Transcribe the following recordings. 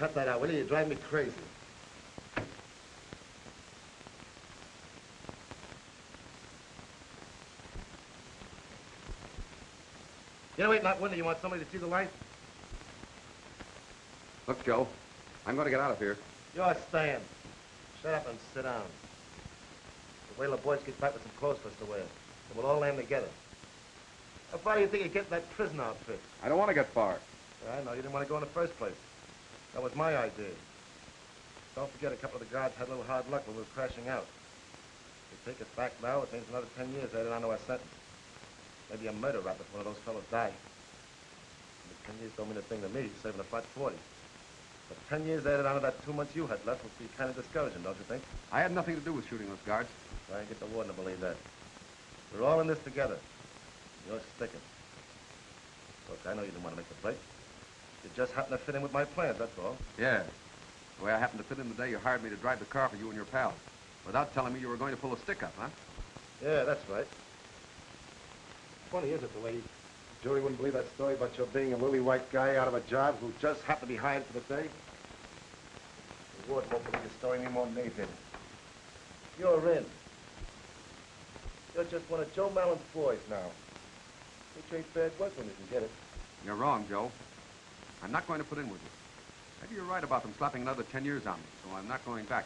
cut that out, will you? You drive me crazy. You know, ain't that window. You want somebody to see the light? Look, Joe, I'm going to get out of here. You're staying. Shut up and sit down. Wait till the boys get back with some clothes for us to wear. And we'll all land together. How far do you think you get in that prison outfit? I don't want to get far. Yeah, I know. You didn't want to go in the first place. That was my idea. Don't forget, a couple of the guards had a little hard luck when we were crashing out. If they take us back now, it means another 10 years added onto our sentence. Maybe a murder rap if one of those fellows die. But 10 years don't mean a thing to me, saving a fat 40. But 10 years added onto that 2 months you had left would be kind of discouraging, don't you think? I had nothing to do with shooting those guards. Try and get the warden to believe that. We're all in this together. You're sticking. Look, I know you didn't want to make the break. You just happened to fit in with my plans, that's all. Yeah. The way I happened to fit in the day you hired me to drive the car for you and your pal. Without telling me you were going to pull a stick up, huh? Yeah, that's right. Funny, is it, the way Julie wouldn't believe that story about your being a lily white guy out of a job who just happened to be hired for the day? The warden won't believe your story any more than they did. You're in. You're just one of Joe Mallon's boys now. Which ain't bad work when you can get it. You're wrong, Joe. I'm not going to put in with you. Maybe you're right about them slapping another 10 years on me, so I'm not going back.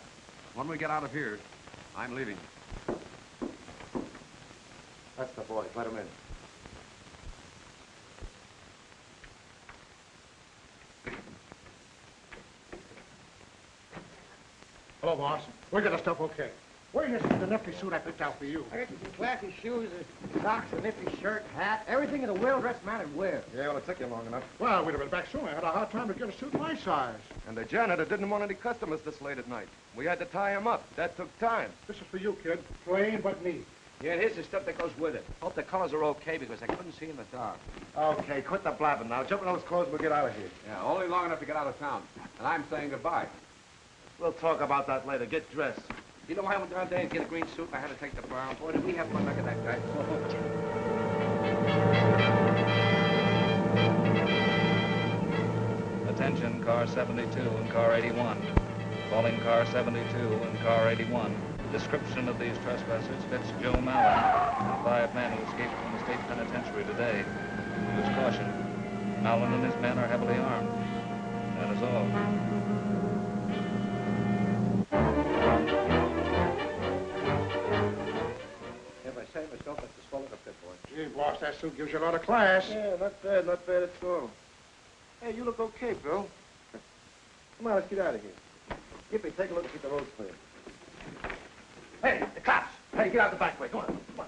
When we get out of here, I'm leaving. That's the boys. Let him in. Hello, boss. We got the stuff okay. Where's the nifty suit I picked out for you? I got you some classy shoes, socks, a nifty shirt, hat, everything that a well-dressed man would wear. Yeah, well, it took you long enough. Well, we'd have been back soon. I had a hard time to get a suit my size. And the janitor didn't want any customers this late at night. We had to tie him up. That took time. This is for you, kid. Plain but neat. Yeah, here's the stuff that goes with it. Hope the colors are okay because I couldn't see in the dark. Okay, quit the blabbing now. Jump in those clothes and we'll get out of here. Yeah, only long enough to get out of town. And I'm saying goodbye. We'll talk about that later. Get dressed. You know, I went down there and get a green suit and I had to take the bar. Boy, did we have fun. Look at that guy. Attention, car 72 and car 81. Calling car 72 and car 81. Description of these trespassers fits Joe Mallon and 5 men who escaped from the state penitentiary today. Use caution. Mallon and his men are heavily armed. That is all. Gee, boss, that suit gives you a lot of class. Yeah, not bad at all. Hey, you look okay, Bill. Come on, let's get out of here. Gippy, take a look and keep the roads clear. Hey, the cops! Hey, get out the back way. Come on, come on.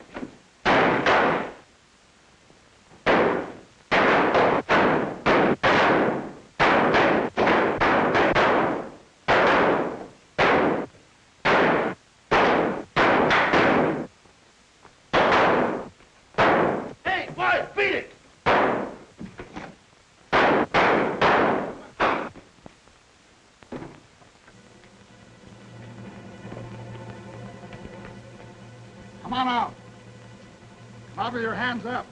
Come on out. Out with your hands up.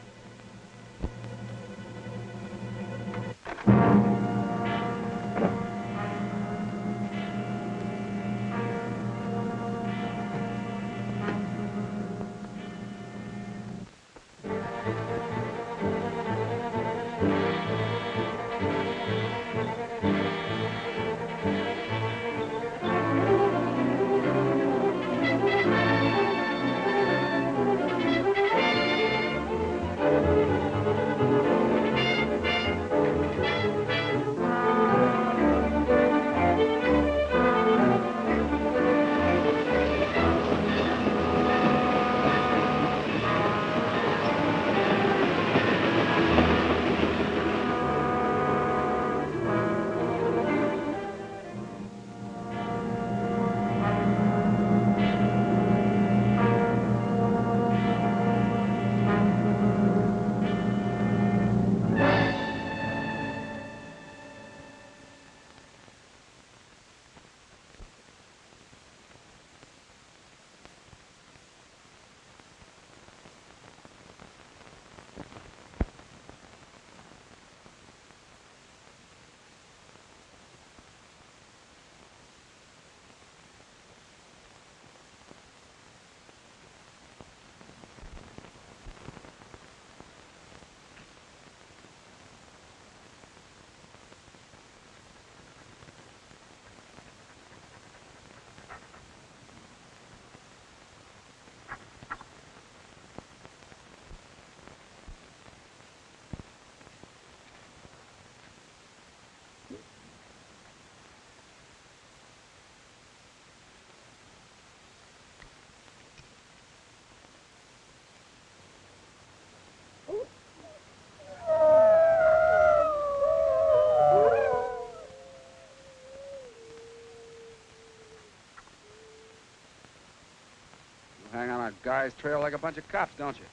guys trail like a bunch of cops, don't you?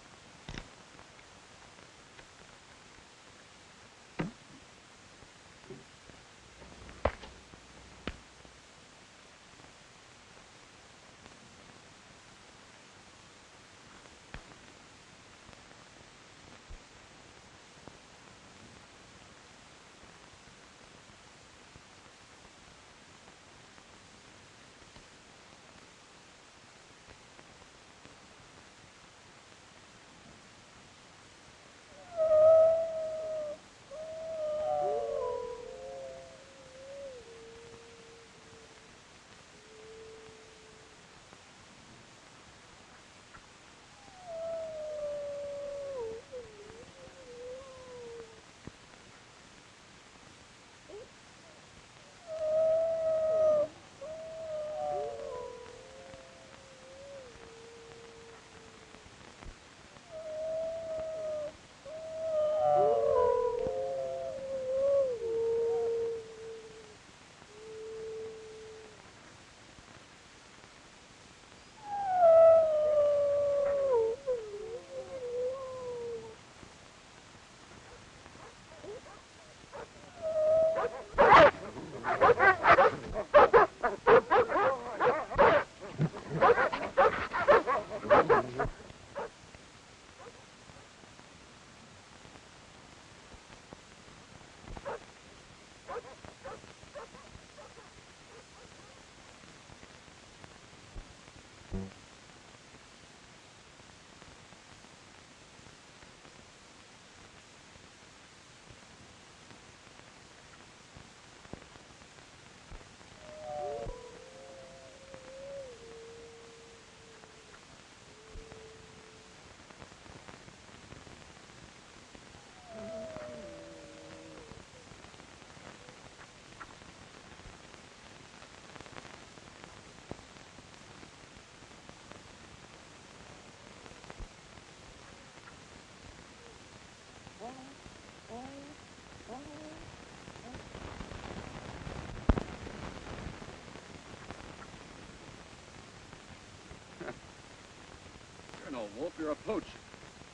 You're no wolf, you're a pooch.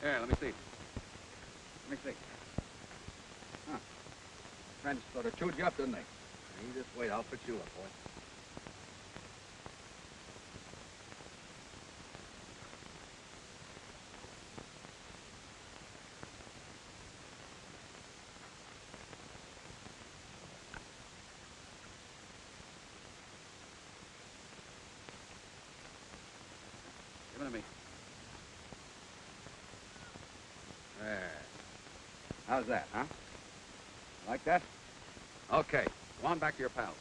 Here, let me see. Let me see. Huh. Friends sort of chewed you up, didn't they? You just wait, I'll fix you up, boy. Give it to me. There. How's that, huh? Like that? Okay. Go on back to your pals.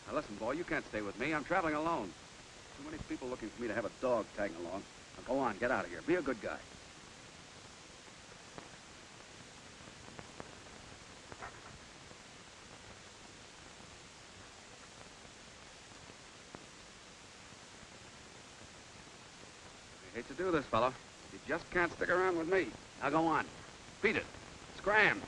Now listen, boy, you can't stay with me. I'm traveling alone. Too many people looking for me to have a dog tagging along. Now go on, get out of here. Be a good guy. I hate to do this, fella. You just can't stick around with me. Now go on. Beat it. Scram.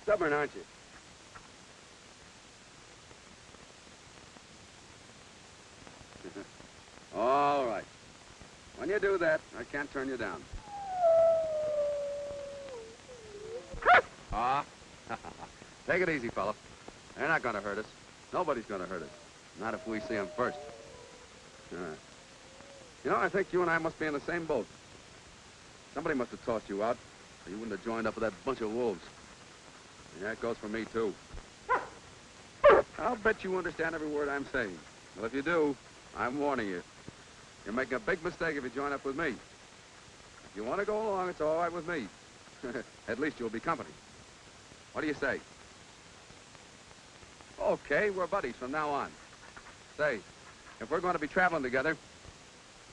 Stubborn, aren't you? All right. When you do that, I can't turn you down. Ah. Take it easy, fella. They're not going to hurt us. Nobody's going to hurt us. Not if we see them first. You know, I think you and I must be in the same boat. Somebody must have tossed you out, or you wouldn't have joined up with that bunch of wolves. And that goes for me, too. I'll bet you understand every word I'm saying. Well, if you do, I'm warning you. You're making a big mistake if you join up with me. If you want to go along, it's all right with me. At least you'll be company. What do you say? Okay, we're buddies from now on. Say, if we're going to be traveling together,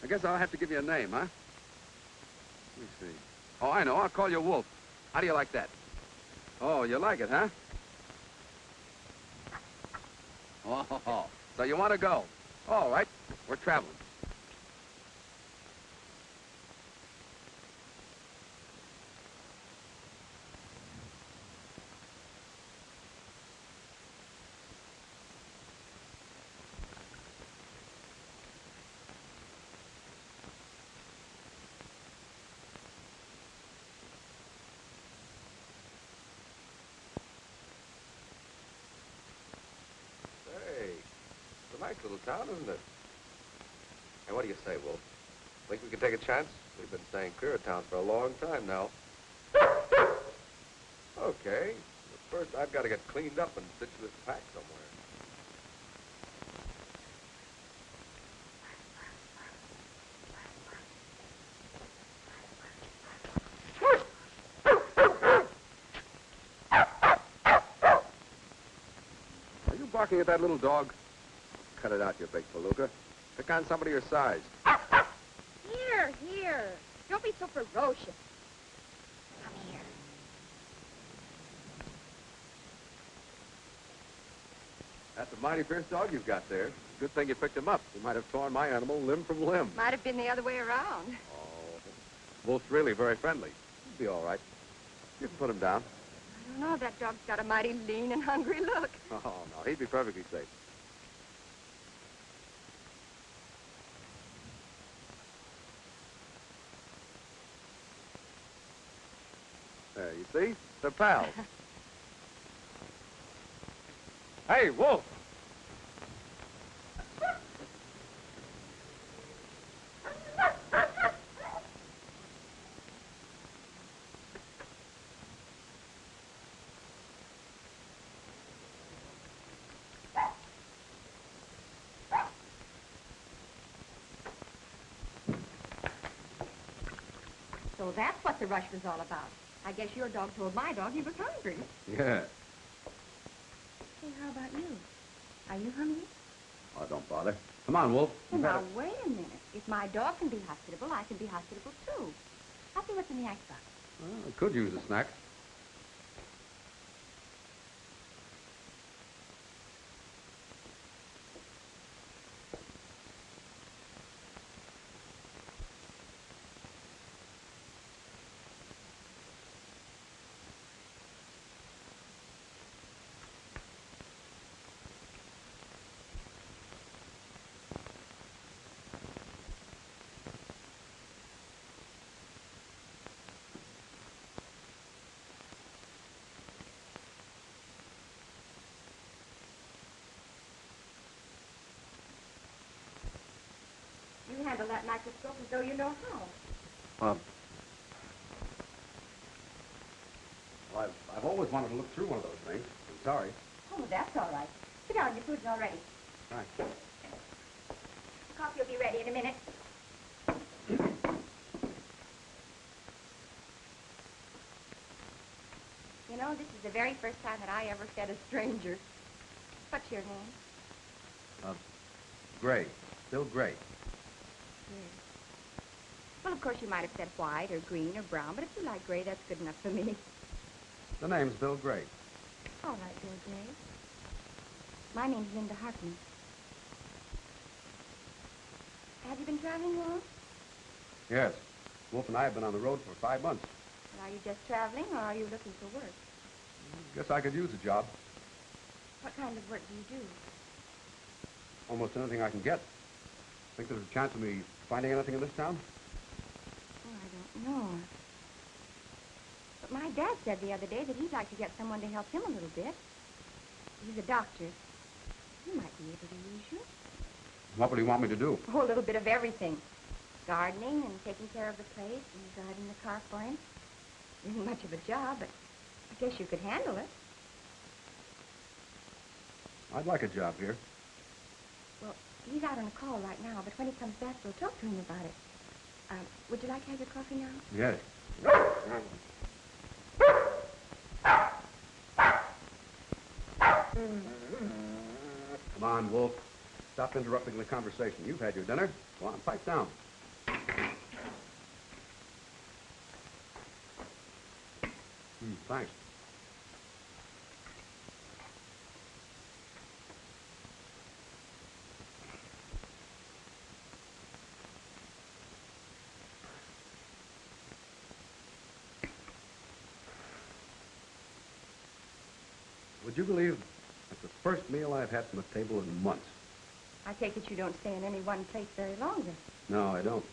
I guess I'll have to give you a name, huh? Let me see. Oh, I know. I'll call you Wolf. How do you like that? Oh, you like it, huh? Oh, so you want to go? All right, we're traveling. Nice little town, isn't it? Hey, what do you say, Wolf? Think we can take a chance? We've been staying clear of town for a long time now. Okay. But first, I've got to get cleaned up and stitch this pack somewhere. Are you barking at that little dog? Cut it out, you big palooka. Pick on somebody your size. Here, here. Don't be so ferocious. Come here. That's a mighty fierce dog you've got there. Good thing you picked him up. You might have torn my animal limb from limb. Might have been the other way around. Oh, Wolf's really very friendly. He'll be all right. You can put him down. I don't know. That dog's got a mighty lean and hungry look. Oh, no, he'd be perfectly safe. There, you see? They're pals. Hey, Wolf! So that's what the rush was all about. I guess your dog told my dog he was hungry. Yeah. Hey, how about you? Are you hungry? Oh, don't bother. Come on, Wolf. Well, now, wait a minute. If my dog can be hospitable, I can be hospitable, too. I'll see what's in the icebox. Well, I could use a snack. You handle that microscope as though you know how. Well, I've always wanted to look through one of those things. I'm sorry. Oh, that's all right. Sit down. Your food's all ready. Right. The coffee will be ready in a minute. You know, this is the very first time that I ever fed a stranger. What's your name? Gray. Bill Gray. Well, of course, you might have said white or green or brown, but if you like gray, that's good enough for me. The name's Bill Gray. All right, Bill Gray. My name's Linda Hartman. Have you been traveling long? Yes. Wolf and I have been on the road for 5 months. Are you just traveling, or are you looking for work? Guess I could use a job. What kind of work do you do? Almost anything I can get. Think there's a chance of me finding anything in this town? Oh, I don't know. But my dad said the other day that he'd like to get someone to help him a little bit. He's a doctor. He might be able to use you. What would he want me to do? Oh, a little bit of everything. gardening and taking care of the place and driving the car for him. Isn't much of a job, but I guess you could handle it. I'd like a job here. Well, he's out on a call right now, but when he comes back, we'll talk to him about it. Would you like to have your coffee now? Yes. Come on, Wolf. Stop interrupting the conversation. You've had your dinner. Go on, pipe down. Thanks. Would you believe that's the first meal I've had from the table in months? I take it you don't stay in any one place very long, then. No, I don't.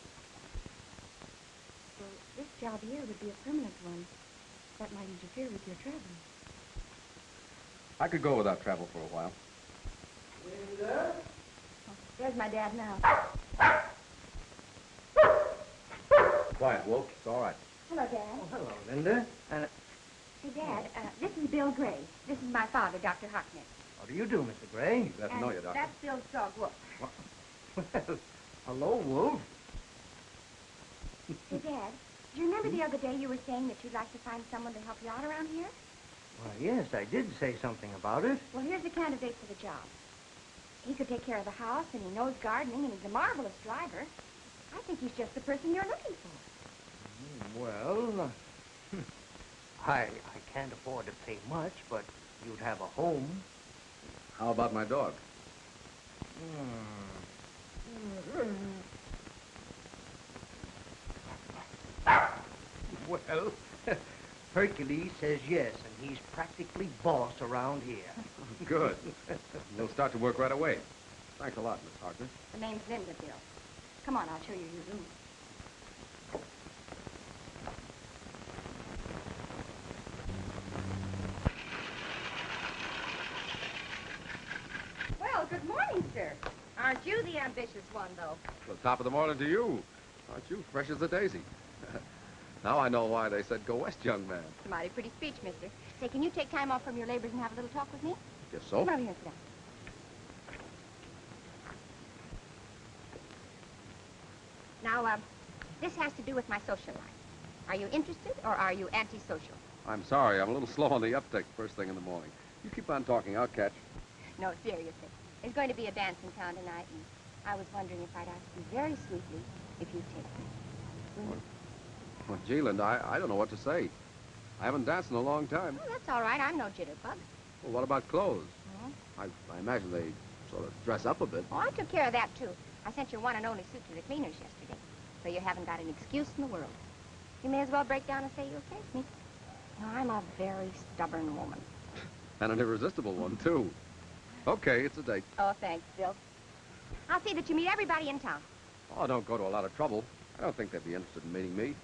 Well, this job here would be a permanent one. That might interfere with your traveling. I could go without travel for a while. Oh, there's my dad now. Quiet, Wolf. It's all right. Hello, Dad. Oh, hello, Linda. Hey, Dad, this is Bill Gray. This is my father, Dr. Harkness. How do you do, Mr. Gray? Glad to know you, Doctor. That's Bill's dog, Wolf. Well, hello, Wolf. Hey, Dad, do you remember the other day you were saying that you'd like to find someone to help you out around here? Well, yes, I did say something about it. Well, here's a candidate for the job. He could take care of the house, and he knows gardening, and he's a marvelous driver. I think he's just the person you're looking for. Well, I can't afford to pay much, but you'd have a home. How about my dog? Well, Hercules says yes, and he's practically boss around here. Good. We'll start to work right away. Thanks a lot, Miss Harkness. The name's Linda, Bill. Come on, I'll show you your room. Well, good morning, sir. Aren't you the ambitious one, though? Well, top of the morning to you. Aren't you fresh as a daisy? Now I know why they said go west, young man. It's a mighty pretty speech, mister. Say, can you take time off from your labors and have a little talk with me? Guess so. Come over here and sit down. Now, this has to do with my social life. Are you interested or are you antisocial? I'm sorry. I'm a little slow on the uptake first thing in the morning. You keep on talking. I'll catch. No, seriously. There's going to be a dance in town tonight, and I was wondering if I'd ask you very sweetly if you'd take me. Will you? Well, gee, Linda, I don't know what to say. I haven't danced in a long time. Oh, that's all right. I'm no jitterbug. Well, what about clothes? Hmm? I imagine they sort of dress up a bit. Oh, I took care of that, too. I sent your one and only suit to the cleaners yesterday, so you haven't got an excuse in the world. You may as well break down and say you'll take me. No, I'm a very stubborn woman. And an irresistible one, too. Okay, it's a date. Oh, thanks, Bill. I'll see that you meet everybody in town. Oh, don't go to a lot of trouble. I don't think they'd be interested in meeting me.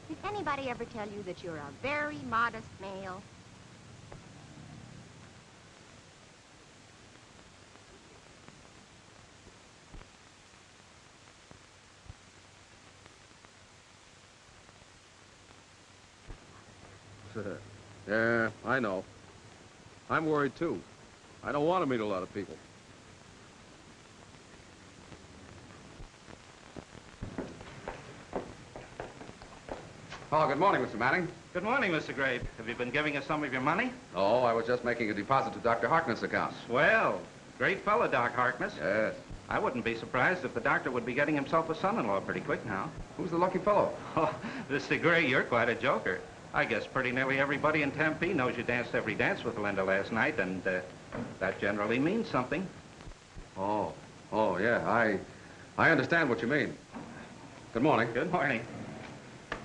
Did anybody ever tell you that you're a very modest male? Yeah, I know. I'm worried, too. I don't want to meet a lot of people. Oh, good morning, Mr. Manning. Good morning, Mr. Gray. Have you been giving us some of your money? Oh, I was just making a deposit to Dr. Harkness' account. Well, great fellow, Doc Harkness. Yes. I wouldn't be surprised if the doctor would be getting himself a son-in-law pretty quick now. Who's the lucky fellow? Oh, Mr. Gray, you're quite a joker. I guess pretty nearly everybody in Tempe knows you danced every dance with Linda last night, and that generally means something. Oh, yeah, I understand what you mean. Good morning. Good morning.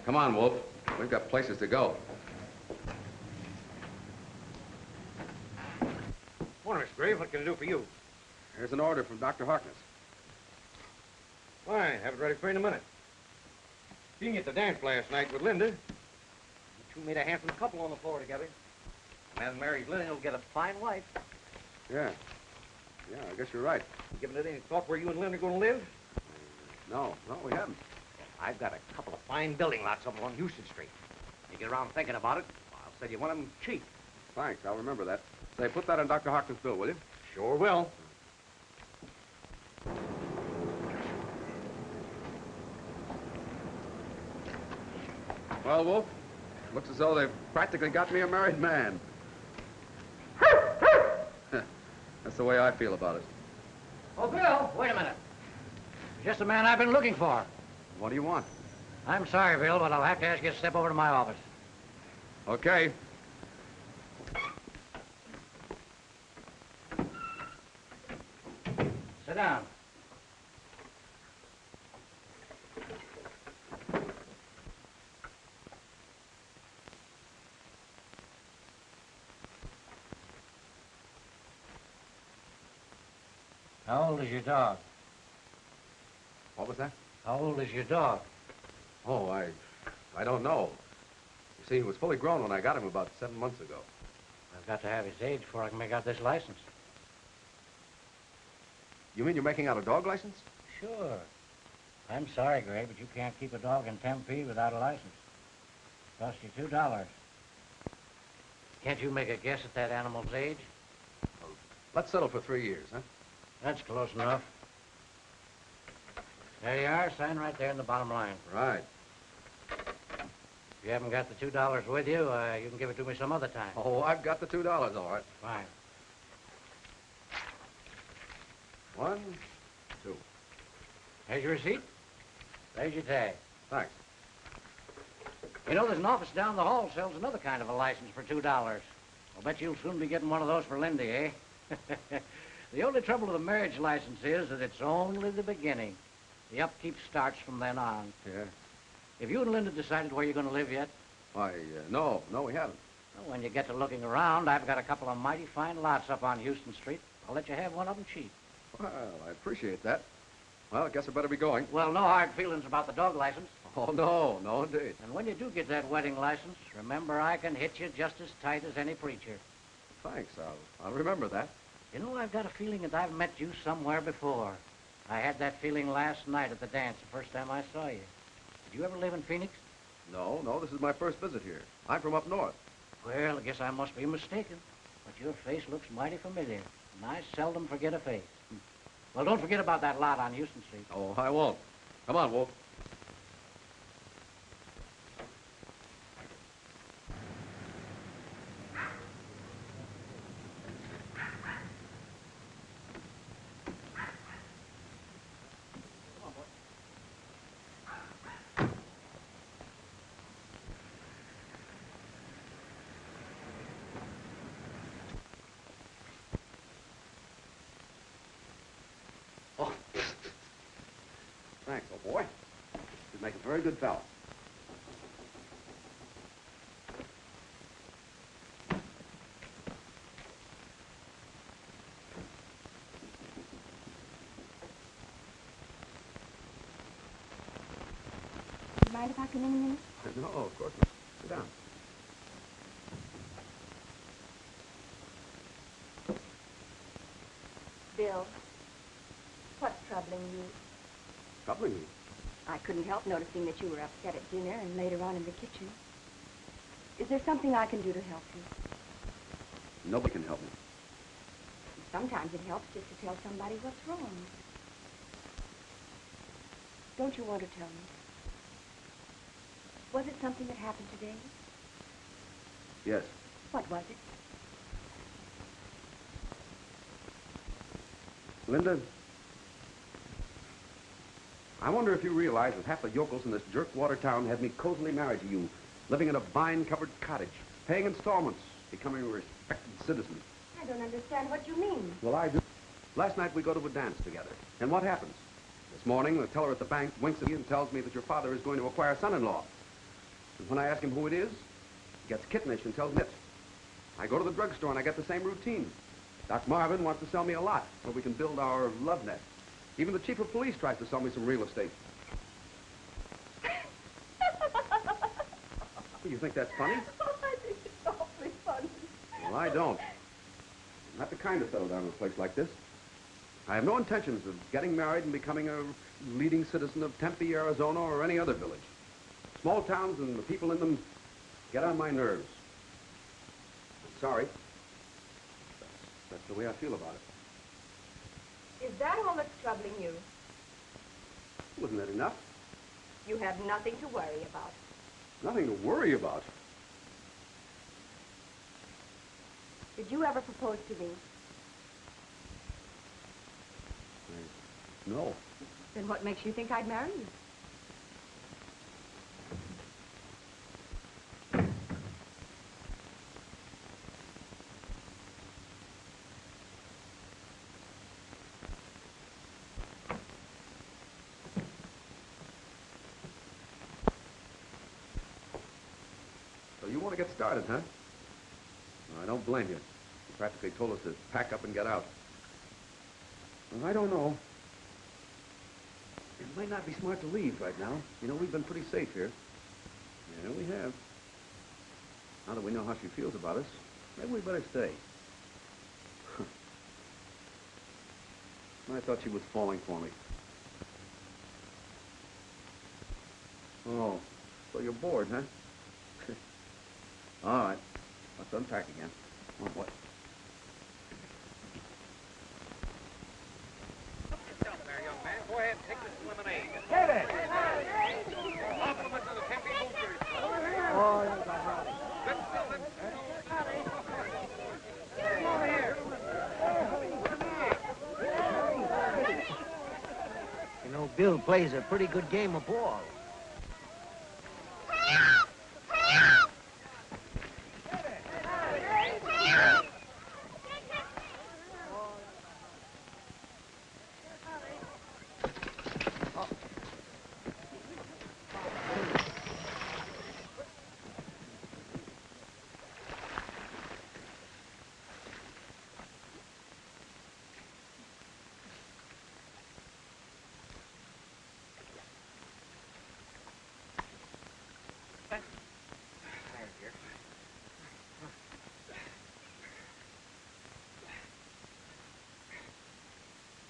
Come on, Wolf. We've got places to go. Morning, Mr. Gray. What can I do for you? Here's an order from Dr. Harkness. Why, have it ready for you in a minute. Being at the dance last night with Linda, you two made a handsome couple on the floor together. A man who marries Linda will get a fine wife. Yeah, I guess you're right. You given it any thought where you and Linda are going to live? No, we haven't. I've got a couple of fine building lots up along Houston Street. You get around thinking about it, I'll sell you one of them cheap. Thanks, I'll remember that. Say, put that on Dr. Harkness' bill, will you? Sure will. Well, Wolf, looks as though they've practically got me a married man. That's the way I feel about it. Oh, Bill, wait a minute. You're just the man I've been looking for. What do you want? I'm sorry, Bill, but I'll have to ask you to step over to my office. Okay. Sit down. How old is your dog? What was that? How old is your dog? Oh, I don't know. You see, he was fully grown when I got him about 7 months ago. I've got to have his age before I can make out this license. You mean you're making out a dog license? Sure. I'm sorry, Gray, but you can't keep a dog in Tempe without a license. Cost you $2. Can't you make a guess at that animal's age? Let's settle for 3 years, huh? That's close enough. There you are. Sign right there in the bottom line. Right. If you haven't got the $2 with you, you can give it to me some other time. Oh, I've got the $2, all right. Fine. 1, 2. There's your receipt. There's your tag. Thanks. You know, there's an office down the hall sells another kind of a license for $2. I'll bet you'll soon be getting one of those for Lindy, eh? The only trouble with a marriage license is that it's only the beginning. The upkeep starts from then on. Yeah. Have you and Linda decided where you're going to live yet? Why, no, we haven't. Well, when you get to looking around, I've got a couple of mighty fine lots up on Houston Street. I'll let you have one of them cheap. Well, I appreciate that. Well, I guess I better be going. Well, no hard feelings about the dog license. Oh, no, indeed. And when you do get that wedding license, remember I can hit you just as tight as any preacher. Thanks, I'll remember that. You know, I've got a feeling that I've met you somewhere before. I had that feeling last night at the dance, the first time I saw you. Did you ever live in Phoenix? No, this is my first visit here. I'm from up north. Well, I guess I must be mistaken. But your face looks mighty familiar, and I seldom forget a face. Well, don't forget about that lot on Houston Street. Oh, I won't. Come on, Wolf. Oh, thanks, old boy. You make a very good fellow. You mind if I come in a minute? No, of course not. Sit down. Bill, what's troubling you? Troubling you? I couldn't help noticing that you were upset at dinner and later on in the kitchen. Is there something I can do to help you? Nobody can help me. Sometimes it helps just to tell somebody what's wrong. Don't you want to tell me? Was it something that happened today? Yes. What was it? Linda, I wonder if you realize that half the yokels in this jerkwater town had me cozily married to you, living in a vine-covered cottage, paying installments, becoming a respected citizen. I don't understand what you mean. Well, I do. Last night we go to a dance together. And what happens? This morning, the teller at the bank winks at me and tells me that your father is going to acquire a son-in-law. And when I ask him who it is, he gets kittenish and tells me it. I go to the drugstore and I get the same routine. Doc Marvin wants to sell me a lot where we can build our love nest. Even the chief of police tries to sell me some real estate. You think that's funny? I think it's awfully funny. Well, I don't. I'm not the kind to settle down in a place like this. I have no intentions of getting married and becoming a leading citizen of Tempe, Arizona, or any other village. Small towns and the people in them get on my nerves. I'm sorry. That's the way I feel about it. Is that all that's troubling you? Wasn't that enough? You have nothing to worry about. Nothing to worry about. Did you ever propose to me? No. Then what makes you think I'd marry you? So you want to get started, huh? I don't blame you. You practically told us to pack up and get out. Well, I don't know. It might not be smart to leave right now. You know, we've been pretty safe here. Yeah, we have. Now that we know how she feels about us, maybe we better stay. I thought she was falling for me. Oh, so you're bored, huh? All right. Let's unpack again. Oh, what? There, young man. Go ahead and take this lemonade. Get it! Compliment to the Tempe Boosters. Oh, that's all right. Let's go, let's You know, Bill plays a pretty good game of ball.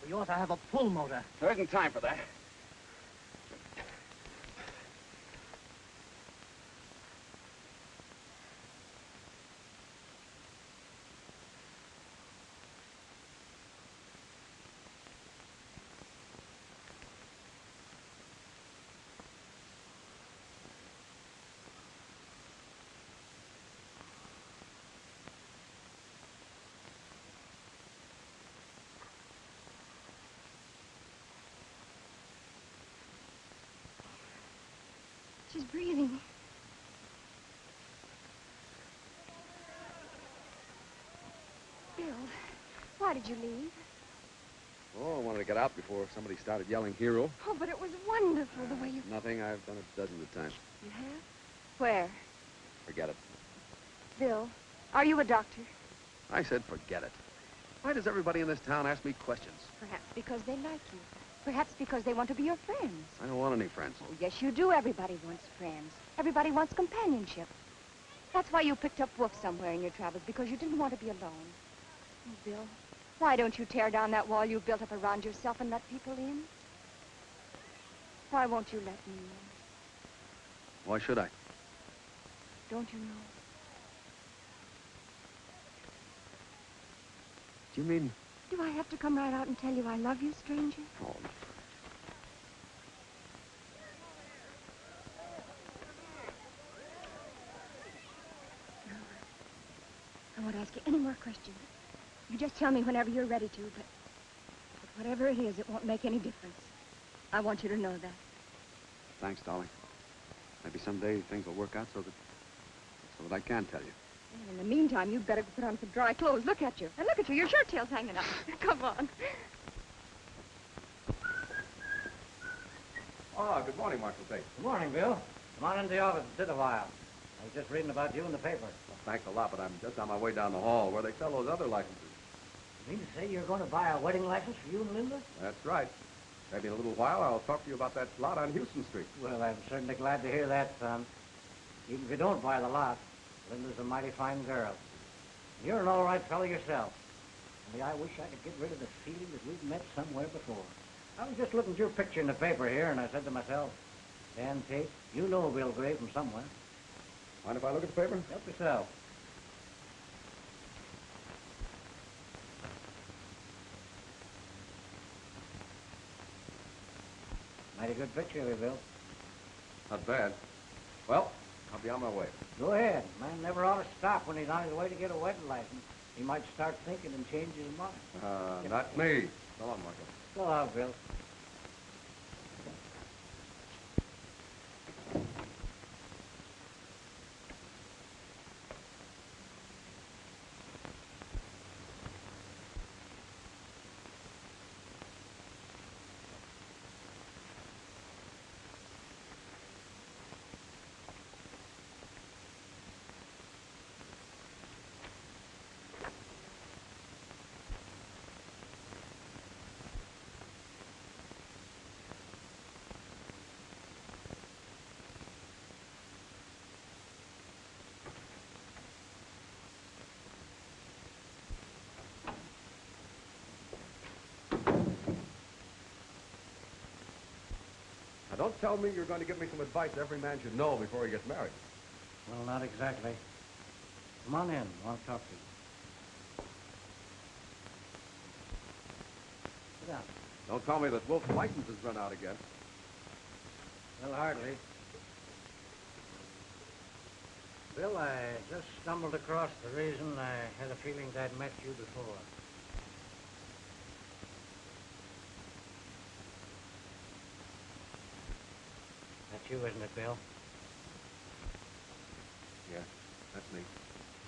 You ought to have a pull motor. There isn't time for that. She's breathing. Bill, why did you leave? Oh, I wanted to get out before somebody started yelling hero. Oh, but it was wonderful the way you... Nothing. I've done it dozens of times. You have? Where? Forget it. Bill, are you a doctor? I said forget it. Why does everybody in this town ask me questions? Perhaps because they like you. Perhaps because they want to be your friends. I don't want any friends. Oh, yes, you do. Everybody wants friends. Everybody wants companionship. That's why you picked up Wolf somewhere in your travels, because you didn't want to be alone. Oh, Bill, why don't you tear down that wall you built up around yourself and let people in? Why won't you let me in? Why should I? Don't you know? Do you mean... Do I have to come right out and tell you I love you, stranger? Oh, I won't ask you any more questions. You just tell me whenever you're ready to, but whatever it is, it won't make any difference. I want you to know that. thanks, darling. Maybe someday things will work out so that I can tell you. And in the meantime, you'd better put on some dry clothes. Look at you. And look at you. Your shirt tail's hanging up. Come on. Oh, good morning, Marshal Tate. Good morning, Bill. Come on into the office and sit a while. I was just reading about you in the paper. Well, thanks a lot, but I'm just on my way down the hall where they sell those other licenses. You mean to say you're going to buy a wedding license for you and Linda? That's right. Maybe in a little while I'll talk to you about that lot on Houston Street. Well, I'm certainly glad to hear that, son. Even if you don't buy the lot, Linda's a mighty fine girl. You're an all right fellow yourself. Only I wish I could get rid of the feeling that we've met somewhere before. I was just looking at your picture in the paper here, and I said to myself, Dan Tate, you know Bill Gray from somewhere. Mind if I look at the paper? Help yourself. Mighty good picture of you, Bill. Not bad. Well, I'll be on my way. Go ahead. Man never ought to stop when he's on his way to get a wedding license. He might start thinking and change his mind. Not me. So long, Marshal. So long, Bill. Now, don't tell me you're going to give me some advice every man should know before he gets married. Well, not exactly. Come on in. I want to talk to you. Sit down. Don't tell me that Wolf's license has run out again. Well, hardly. Bill, I just stumbled across the reason I had a feeling I'd met you before. That's you, isn't it, Bill? Yeah, that's me.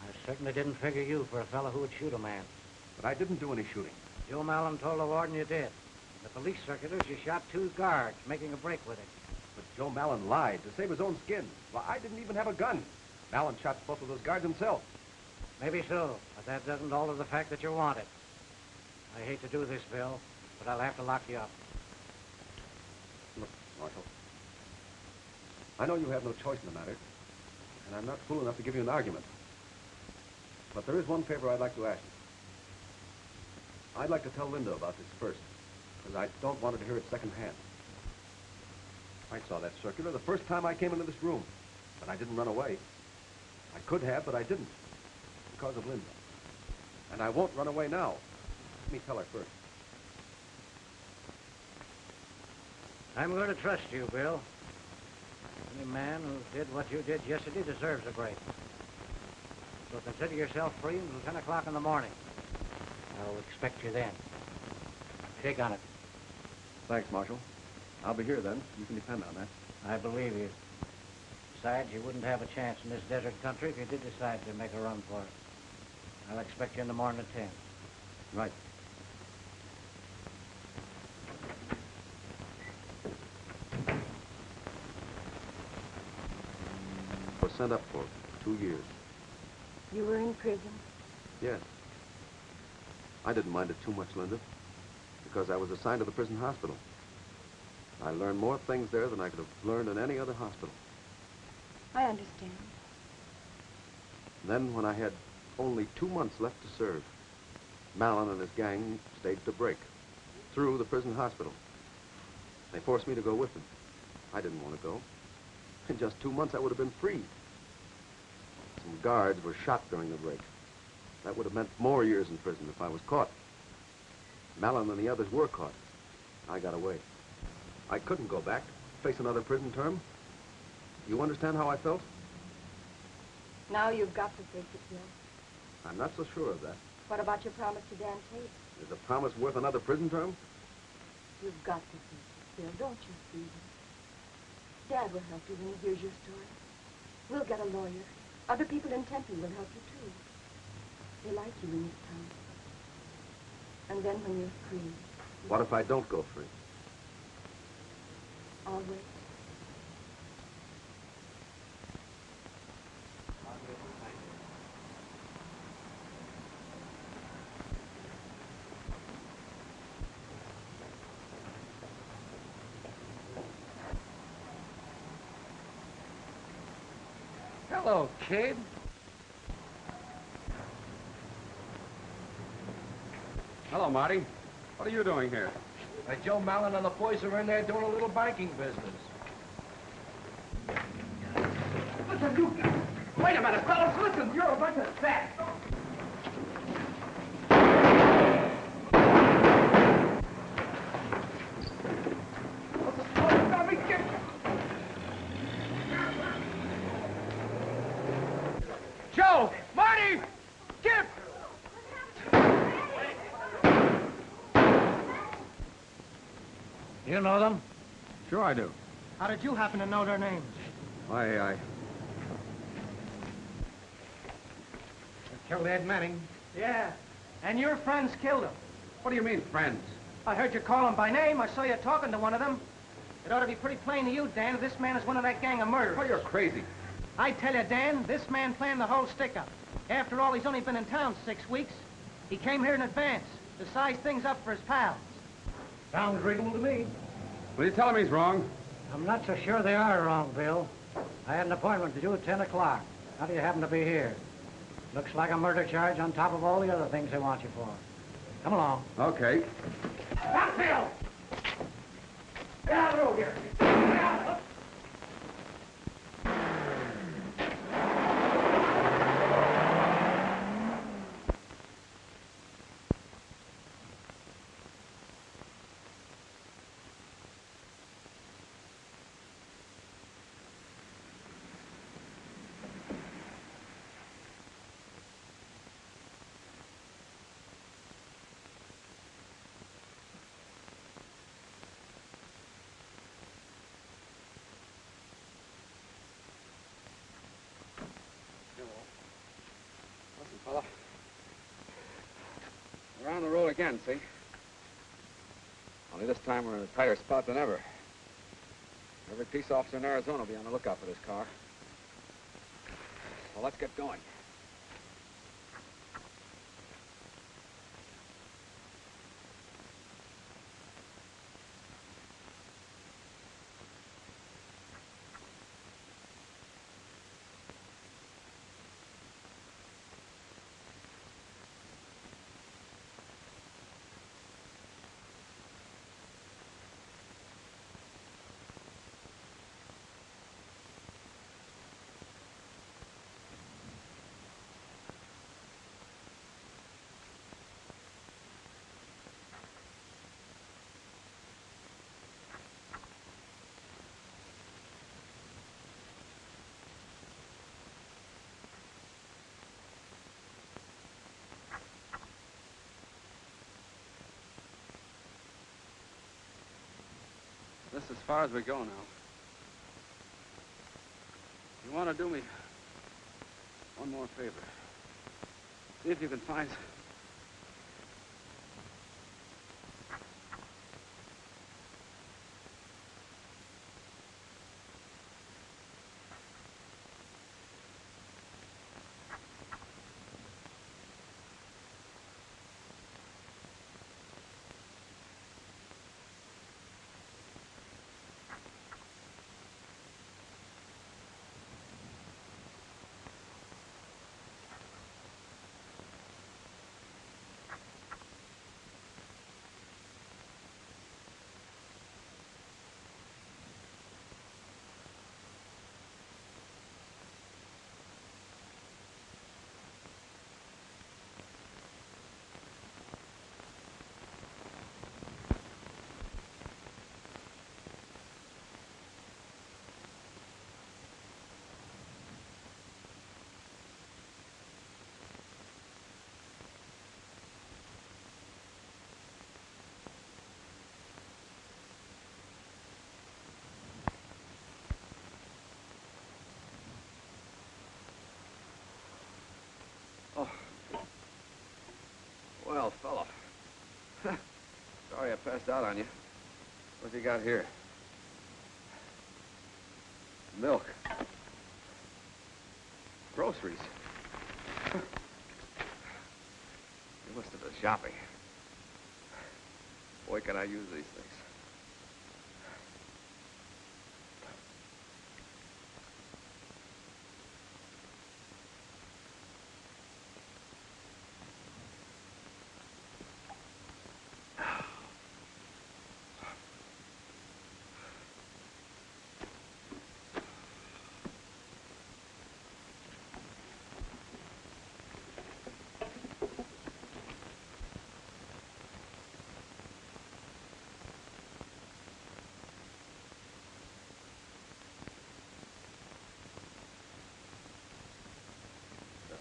I certainly didn't figure you for a fellow who would shoot a man. But I didn't do any shooting. Joe Mallon told the warden you did. In the police circulars, you shot 2 guards, making a break with it. But Joe Mallon lied to save his own skin. Well, I didn't even have a gun. Mallon shot both of those guards himself. Maybe so, but that doesn't alter the fact that you're wanted. I hate to do this, Bill, but I'll have to lock you up. Look, Marshal, I know you have no choice in the matter, and I'm not fool enough to give you an argument. But there is one favor I'd like to ask you. I'd like to tell Linda about this first, because I don't want her to hear it secondhand. I saw that circular the first time I came into this room, but I didn't run away. I could have, but I didn't, because of Linda. And I won't run away now. Let me tell her first. I'm going to trust you, Bill. Any man who did what you did yesterday deserves a break. So consider yourself free until 10 o'clock in the morning. I'll expect you then. Shake on it. Thanks, Marshal. I'll be here then. You can depend on that. I believe you. Besides, you wouldn't have a chance in this desert country if you did decide to make a run for it. I'll expect you in the morning at 10. Right. I was sent up for 2 years. You were in prison? Yes. I didn't mind it too much, Linda, because I was assigned to the prison hospital. I learned more things there than I could have learned in any other hospital. I understand. Then, when I had only 2 months left to serve, Mallon and his gang staged a break through the prison hospital. They forced me to go with them. I didn't want to go. In just 2 months, I would have been free. Some guards were shot during the break. That would have meant more years in prison if I was caught. Mallon and the others were caught. I got away. I couldn't go back, face another prison term. You understand how I felt? Now you've got to face it, Bill. I'm not so sure of that. What about your promise to Dan Tate? Is a promise worth another prison term? You've got to face it, Bill. Don't you see him? Dad will help you when he hears your story. We'll get a lawyer. Other people in Tempe will help you, too. They like you in this town. And then when you're free... What if I don't go free? Always. Hello, kid. Hello, Marty. What are you doing here? Joe Mallon and the boys are in there doing a little banking business. Listen, you guys. Wait a minute, fellas. Listen, you're a bunch of saps. Joe! Marty! Skip! You know them? Sure I do. How did you happen to know their names? I Killed Ed Manning. Yeah, and your friends killed him. What do you mean, friends? I heard you call him by name. I saw you talking to one of them. It ought to be pretty plain to you, Dan, that this man is one of that gang of murderers. Oh, you're crazy. I tell you, Dan, this man planned the whole stick-up. After all, he's only been in town 6 weeks. He came here in advance to size things up for his pals. Sounds reasonable to me. Will you tell him he's wrong? I'm not so sure they are wrong, Bill. I had an appointment to do at 10 o'clock. How do you happen to be here? Looks like a murder charge on top of all the other things they want you for. Come along. Okay. Stop, Bill! Get out of the road here. Get out. Listen, fella. We're on the road again, see? Only this time we're in a tighter spot than ever. Every peace officer in Arizona will be on the lookout for this car. Well, let's get going. This is as far as we go now. You want to do me one more favor? See if you can find... Well, fella. Sorry I passed out on you. What you got here? Milk. Groceries. You must have been shopping. Boy, can I use these things.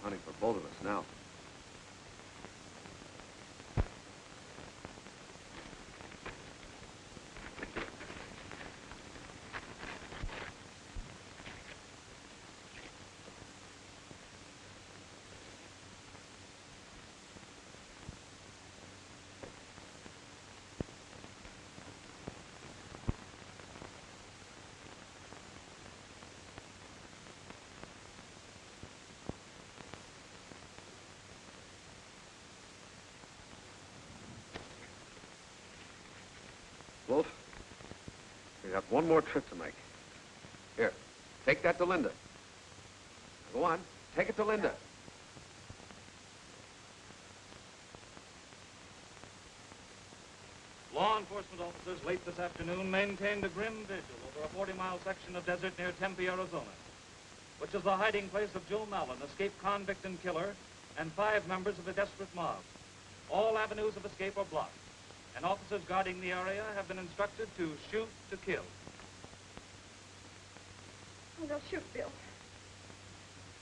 hunting for both of us now. Wolf, we have one more trip to make. Here, take that to Linda. Go on, take it to Linda. Law enforcement officers late this afternoon maintained a grim vigil over a 40-mile section of desert near Tempe, Arizona, which is the hiding place of Joe Mallon, escaped convict and killer, and 5 members of the desperate mob. All avenues of escape are blocked, and officers guarding the area have been instructed to shoot to kill. Oh, they'll shoot Bill.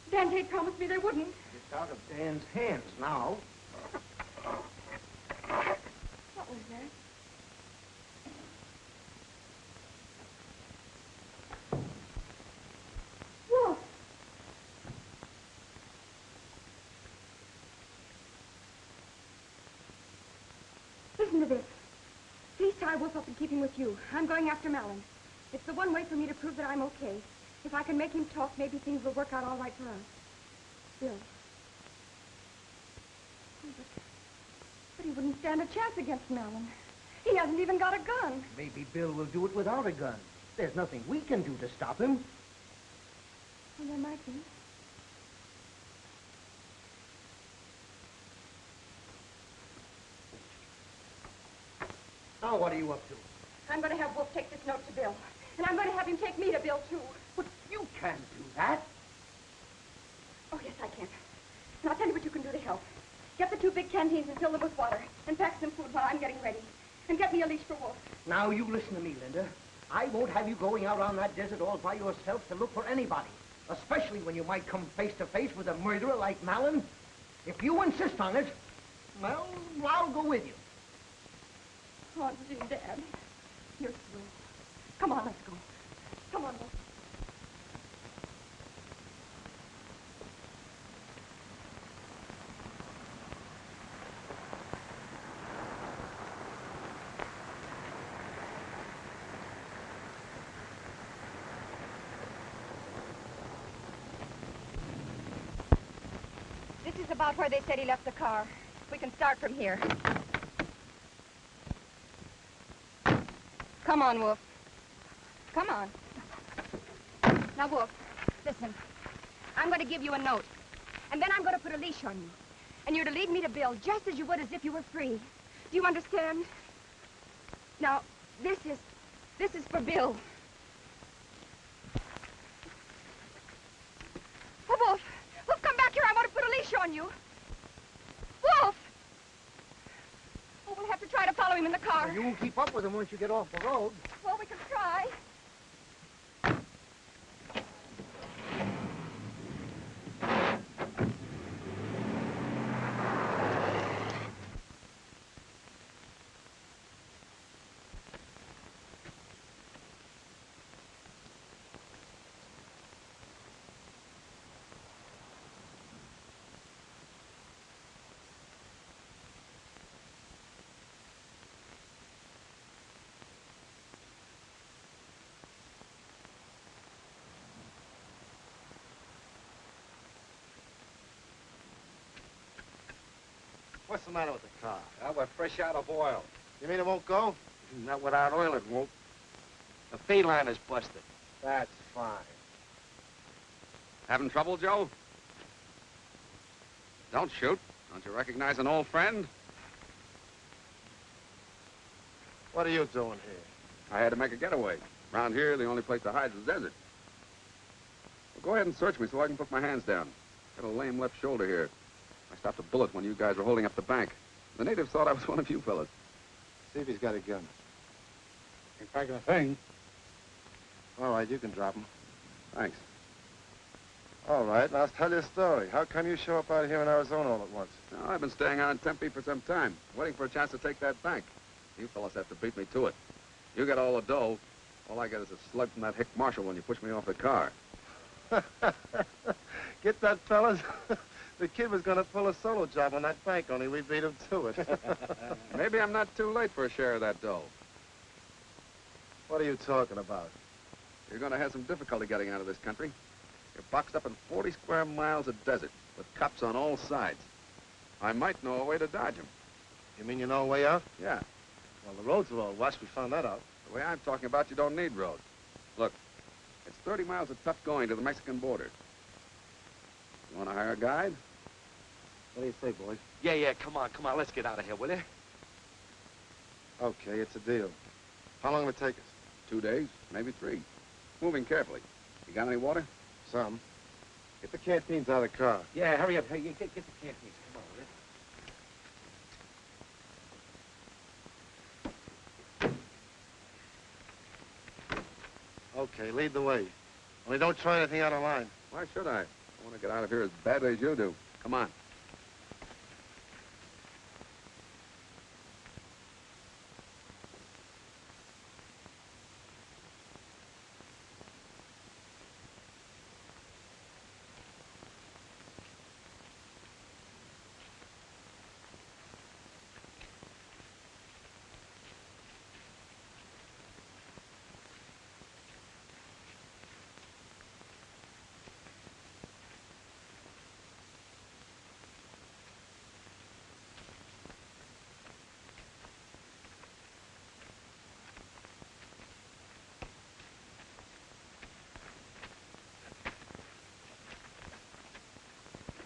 Dan Tate promised me they wouldn't. It's out of Dan's hands now. What was that? Wolf! Listen to this. Please tie Wolf up and keep him with you. I'm going after Malin. It's the one way for me to prove that I'm okay. If I can make him talk, maybe things will work out all right for us. Bill. Oh, but he wouldn't stand a chance against Malin. He hasn't even got a gun. Maybe Bill will do it without a gun. There's nothing we can do to stop him. Well, there might be. Now what are you up to? I'm going to have Wolf take this note to Bill. And I'm going to have him take me to Bill, too. But you can't do that. Oh, yes, I can. And I'll tell you what you can do to help. Get the 2 big canteens and fill them with water. And pack some food while I'm getting ready. And get me a leash for Wolf. Now you listen to me, Linda. I won't have you going out on that desert all by yourself to look for anybody. Especially when you might come face to face with a murderer like Malin. If you insist on it, well, I'll go with you. Oh, gee, Dad. You're through. Come on, let's go. Come on, Wolf. This is about where they said he left the car. We can start from here. Come on, Wolf. Come on. Now, Wolf, listen. I'm going to give you a note. And then I'm going to put a leash on you. And you're to lead me to Bill, just as you would as if you were free. Do you understand? Now, this is for Bill. Oh, Wolf. Wolf, come back here. I want to put a leash on you. Wolf! Oh, we'll have to try to follow him in the car. Well, you won't keep up with him once you get off the road. Well, we can try. What's the matter with the car? We're fresh out of oil. You mean it won't go? Not without oil, it won't. The feed line is busted. That's fine. Having trouble, Joe? Don't shoot. Don't you recognize an old friend? What are you doing here? I had to make a getaway. Around here, the only place to hide is the desert. Well, go ahead and search me so I can put my hands down. Got a lame left shoulder here. I stopped a bullet when you guys were holding up the bank. The natives thought I was one of you fellas. See if he's got a gun. Ain't packing a thing. All right, you can drop him. Thanks. All right, now tell your story. How come you show up out here in Arizona all at once? Now, I've been staying out in Tempe for some time, waiting for a chance to take that bank. You fellas have to beat me to it. You get all the dough. All I get is a slug from that hick marshal when you push me off the car. Get that, fellas? The kid was going to pull a solo job on that bank, only we beat him to it. Maybe I'm not too late for a share of that dough. What are you talking about? You're going to have some difficulty getting out of this country. You're boxed up in 40 square miles of desert with cops on all sides. I might know a way to dodge them. You mean you know a way out? Yeah. Well, the roads are all washed. We found that out. The way I'm talking about, you don't need roads. Look, it's 30 miles of tough going to the Mexican border. You want to hire a guide? What do you say, boys? Yeah, come on, let's get out of here, will you? Okay, it's a deal. How long will it take us? 2 days, maybe 3. Moving carefully. You got any water? Some. Get the canteens out of the car. Yeah, hurry up. Hey, get the canteens. Come on, will you? Okay, lead the way. Only don't try anything out of line. Why should I? I want to get out of here as badly as you do. Come on.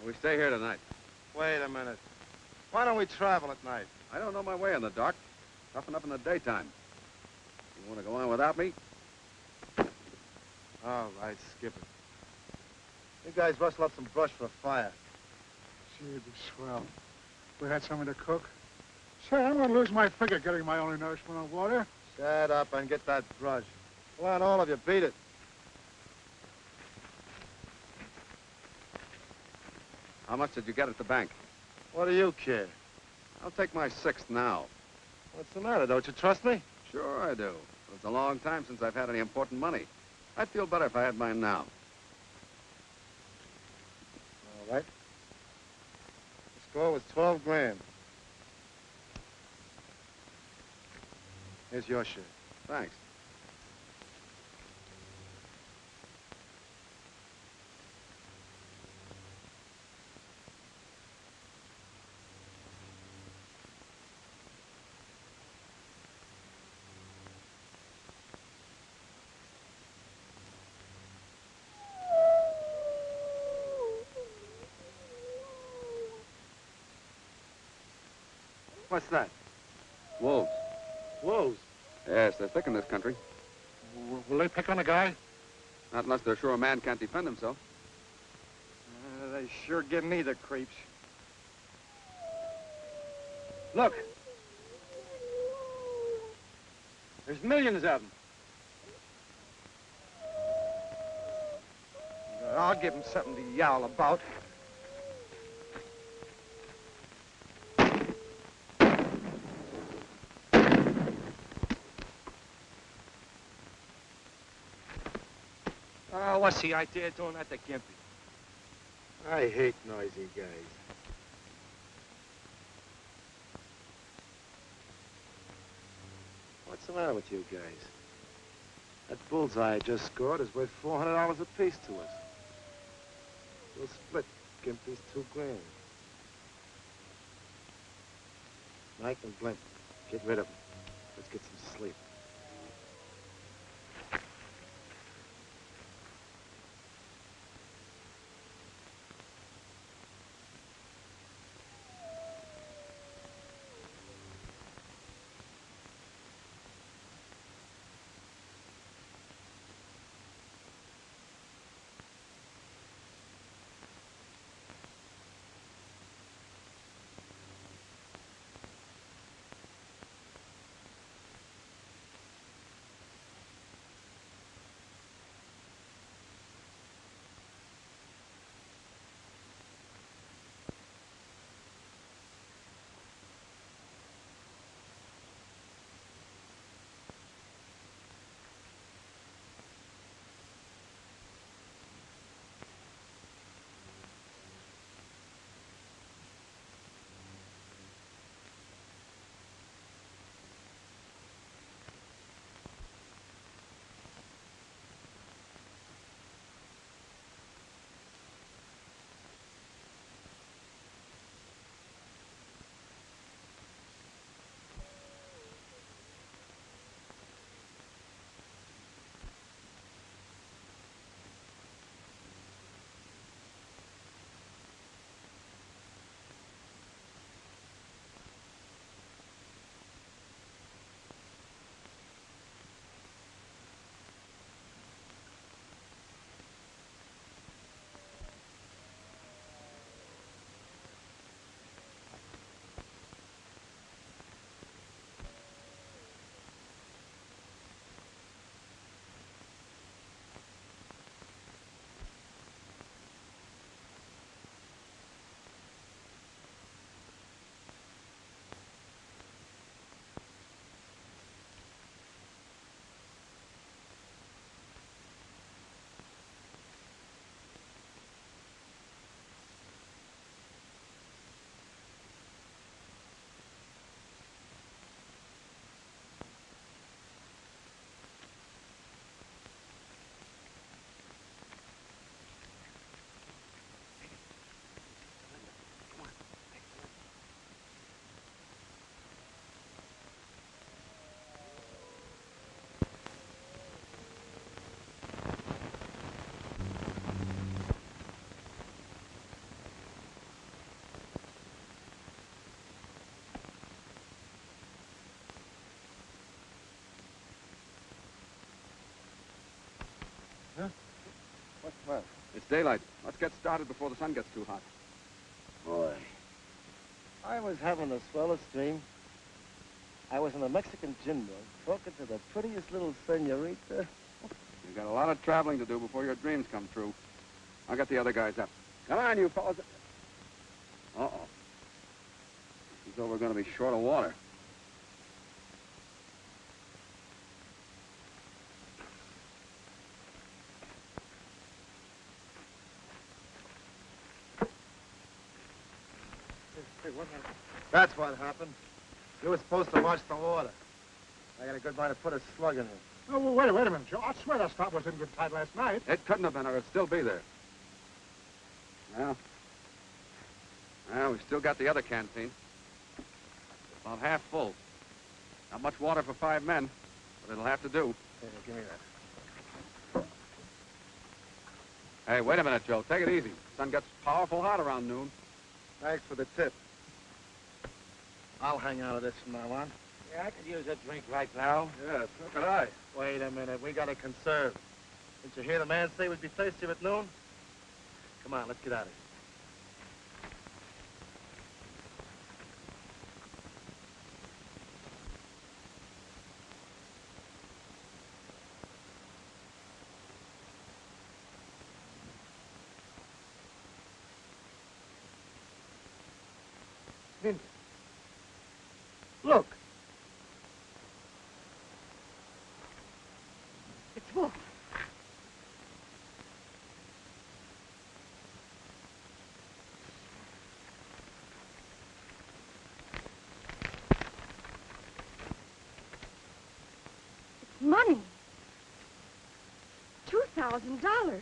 We stay here tonight. Wait a minute. Why don't we travel at night? I don't know my way in the dark. Tough enough in the daytime. You want to go on without me? All right, skip it. You guys rustle up some brush for a fire. Gee, it'd be swell. We had something to cook. Say, I'm gonna lose my figure getting my only nourishment on water. Shut up and get that brush. Come on, all of you, beat it. How much did you get at the bank? What do you care? I'll take my 6th now. What's the matter? Don't you trust me? Sure I do. It's a long time since I've had any important money. I'd feel better if I had mine now. All right. The score was 12 grand. Here's your share. Thanks. What's that? Wolves. Wolves. Yes, they're thick in this country. Will they pick on a guy? Not unless they're sure a man can't defend himself. They sure give me the creeps. Look. There's millions of them. I'll give them something to yowl about. Oh, what's the idea of doing that to Gimpy? I hate noisy guys. What's the matter with you guys? That bullseye I just scored is worth $400 apiece to us. We'll split Gimpy's 2 grand. Mike and Blimp, get rid of them. Let's get some sleep. daylight. Let's get started before the sun gets too hot. Boy, I was having the swellest dream. I was in a Mexican gin mill talking to the prettiest little senorita. You've got a lot of traveling to do before your dreams come true. I'll get the other guys up. Come on, you fellas. Uh-oh. As though we're going to be short of water. Hey, what happened? That's what happened. You were supposed to watch the water. I got a good mind to put a slug in it. Oh, well, wait a minute, Joe. I swear that spot was in good tide last night. It couldn't have been, or it'd still be there. Well, we still got the other canteen. About half full. Not much water for 5 men, but it'll have to do. Here, give me that. Hey, wait a minute, Joe. Take it easy. Sun gets powerful hot around noon. Thanks for the tip. I'll hang out of this from now on. Yeah, I could use a drink right now. Yes, so could I. Wait a minute. We got to conserve. Didn't you hear the man say we'd be thirstier at noon? Come on, let's get out of here. Linda. Look. It's Wolf. It's money. $2,000.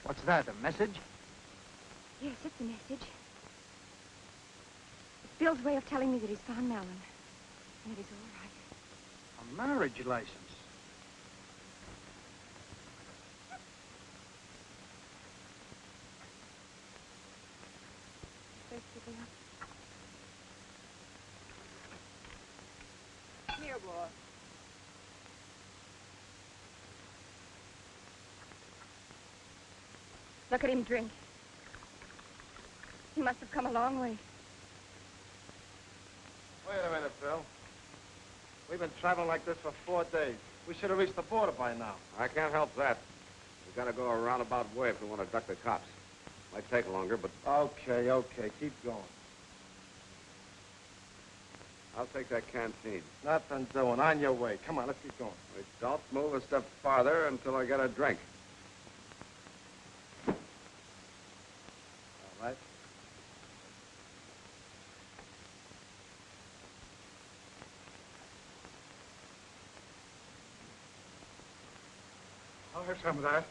What's that, a message? Yes, it's a message. It's Bill's way of telling me that he's found Mellon. And that he's all right. A marriage license. Thirsty, Bill? Here, boy. Look at him drink. He must have come a long way. Wait a minute, Phil. We've been traveling like this for 4 days. We should have reached the border by now. I can't help that. We've got to go a roundabout way if we want to duck the cops. Might take longer, but Okay, keep going. I'll take that canteen. Nothing doing. On your way. Come on, let's keep going. Wait, don't move a step farther until I get a drink. All right. I'll have some of that.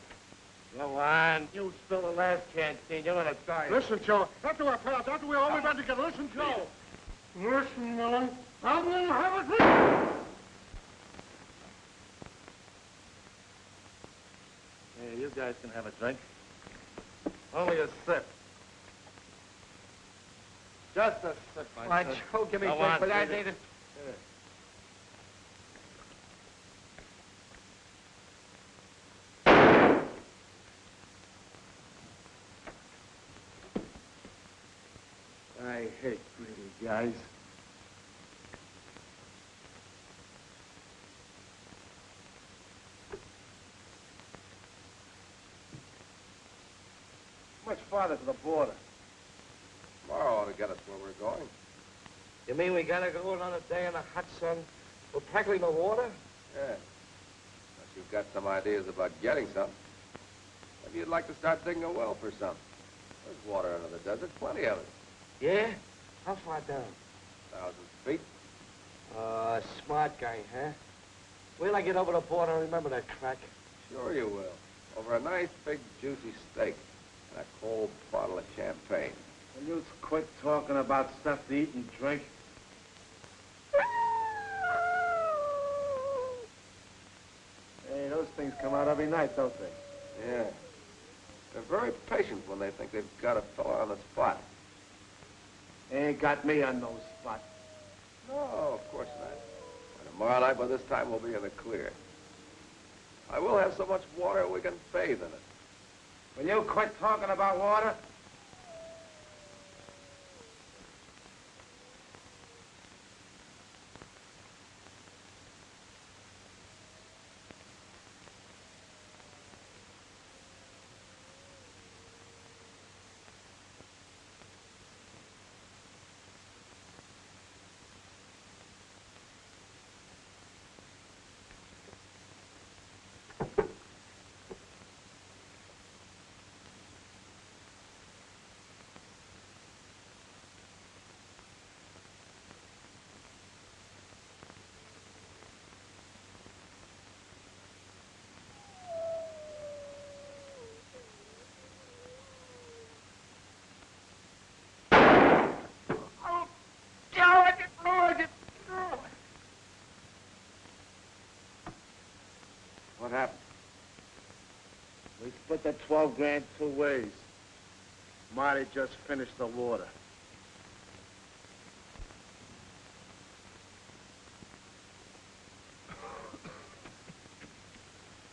Go on. You spill the last canteen. You're gonna die. Listen, Joe. After our pals, after we all went back together. Listen, Joe. Listen, Mellon. I'm gonna have a drink. Hey, you guys can have a drink. Only a sip. Just a sip, my son. Joe, give me a Go drink, on, but I baby. need it. Here. I hate greedy guys. Much farther to the border. Tomorrow ought to get us where we're going. You mean we gotta go another day in the hot sun with practically no water? Yeah. Unless you've got some ideas about getting some. Maybe you'd like to start digging a well for some. There's water under the desert, plenty of it. Yeah? How far down? 1,000 feet. Smart guy, huh? Wait till I get over the border and remember that crack. Sure you will. Over a nice, big, juicy steak and a cold bottle of champagne. Will you quit talking about stuff to eat and drink? Hey, those things come out every night, don't they? Yeah. They're very patient when they think they've got a fella on the spot. They ain't got me on no spot. No, of course not. And tomorrow night, by this time, we'll be in the clear. I will have so much water we can bathe in it. Will you quit talking about water? What happened? We split the 12 grand 2 ways. Marty just finished the water.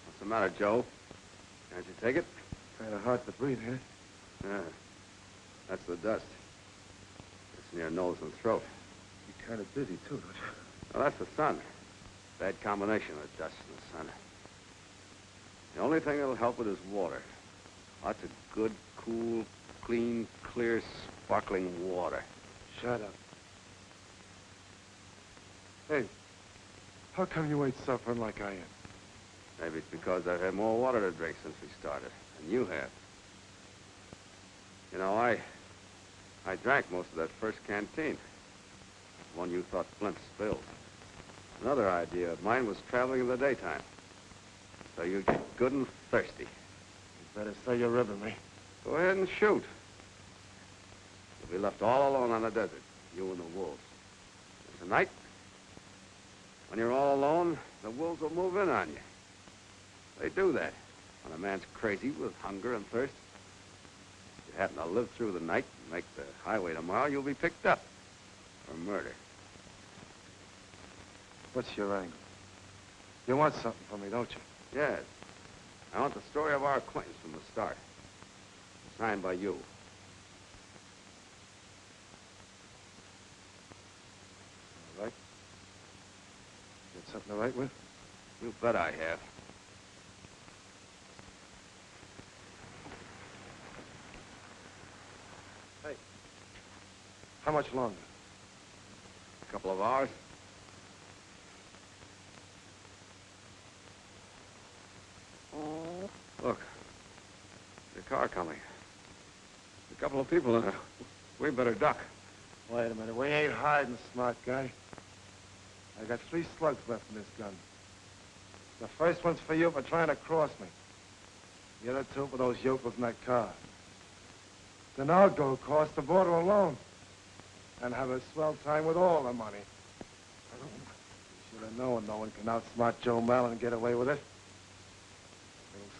What's the matter, Joe? Can't you take it? Kind of hard to breathe, huh? Yeah. That's the dust. It's near nose and throat. You're kind of dizzy, too, don't you? Well, that's the sun. Bad combination of dust and the sun. The only thing that'll help it is water. Lots of good, cool, clean, clear, sparkling water. Shut up. Hey, how come you ain't suffering like I am? Maybe it's because I've had more water to drink since we started than you have. You know, I drank most of that first canteen. The one you thought Flint spilled. Another idea of mine was traveling in the daytime. So you get good and thirsty. You better say you're ribbing me. Go ahead and shoot. You'll be left all alone on the desert, you and the wolves. And tonight, when you're all alone, the wolves will move in on you. They do that when a man's crazy with hunger and thirst. If you happen to live through the night and make the highway tomorrow, you'll be picked up for murder. What's your angle? You want something from me, don't you? Yes. I want the story of our acquaintance from the start. Signed by you. All right. Got something to write with? You bet I have. Hey. How much longer? A couple of hours. Look, there's a car coming. A couple of people in it. We better duck. Wait a minute. We ain't hiding, smart guy. I got 3 slugs left in this gun. The first one's for you for trying to cross me. The other 2 for those yokels in that car. Then I'll go across the border alone and have a swell time with all the money. You should have known no one can outsmart Joe Mallon and get away with it.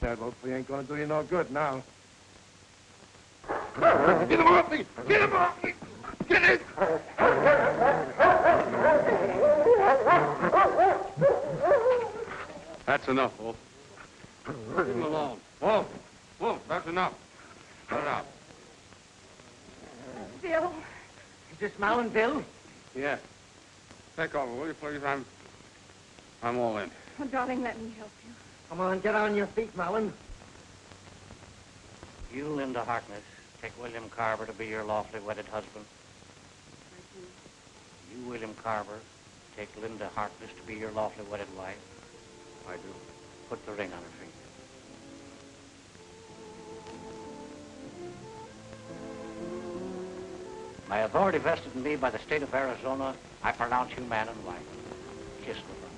That hopefully ain't gonna do you no good now. Get him off me! Get him off me! Get it! That's enough, Wolf. Leave him alone. Wolf! Wolf, that's enough. Let it out. Bill. Is this Mallon, Bill? Yeah. Take over, will you, please? I'm all in. Oh, darling, let me help you. Come on, get on your feet, Mallon. You, Linda Harkness, take William Carver to be your lawfully wedded husband. I do. You, William Carver, take Linda Harkness to be your lawfully wedded wife. I do. Put the ring on her finger. By authority vested in me by the state of Arizona, I pronounce you man and wife. Kiss the bride.